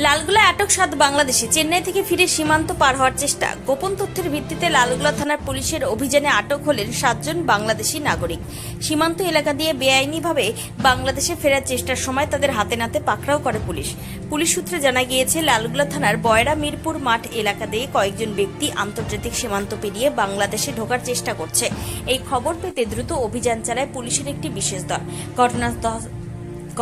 লালগোলায় আটক 7 বাংলাদেশি। চেন্নাই থেকে ফিরে সীমান্ত পার হওয়ার চেষ্টা। গোপন তথ্যের ভিত্তিতে লালগোলা থানার পুলিশের অভিযানে আটক হলেন 7 জন বাংলাদেশি নাগরিক। সীমান্ত এলাকা দিয়ে বেআইনিভাবে বাংলাদেশে ফেরার চেষ্টার সময় তাদের হাতে নাতে পাকড়াও করে পুলিশ। পুলিশ সূত্রে জানা গিয়েছে, লালগোলা থানার বয়রা মিরপুর মাঠ এলাকা দিয়ে কয়েকজন ব্যক্তি আন্তর্জাতিক সীমান্ত পেরিয়ে বাংলাদেশে ঢোকার চেষ্টা করছে। এই খবর পেতে দ্রুত অভিযান চালায় পুলিশের একটি বিশেষ দল।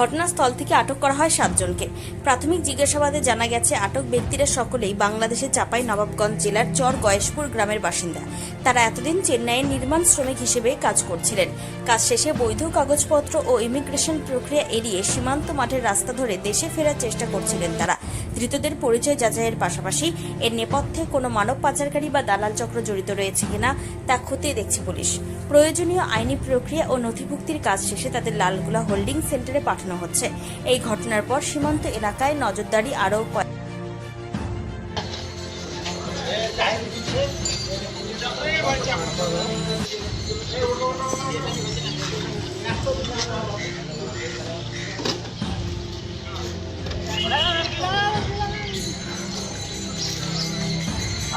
ঘটনাস্থল থেকে আটক করা হয় 7 জনকে। প্রাথমিক জিজ্ঞাসাবাদে জানা গেছে, আটক ব্যক্তিরা সকলেই বাংলাদেশের চাঁপাই নবাবগঞ্জ জেলার চর গয়েশপুর গ্রামের বাসিন্দা। তারা এতদিন চেন্নাইয়ে নির্মাণ শ্রমিক হিসেবে কাজ করছিলেন। কাজ শেষে বৈধ কাগজপত্র ও ইমিগ্রেশন প্রক্রিয়া এড়িয়ে সীমান্ত মাঠের রাস্তা ধরে দেশে ফেরার চেষ্টা করছিলেন তারা। ধৃতদের পরিচয় যাচাইয়ের পাশাপাশি এর নেপথ্যে কোনো মানব পাচারকারী বা দালাল চক্র জড়িত রয়েছে কিনা তা খতিয়ে দেখছে পুলিশ। প্রয়োজনীয় আইনি প্রক্রিয়া ও নথিভুক্তির কাজ শেষে তাদের লালগোলা হোল্ডিং সেন্টারে পাঠানো হচ্ছে। এই ঘটনার পর সীমান্ত এলাকায় নজরদারি আরও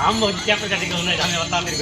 हम बहुत क्या प्रकार के होने हमें बता मेरे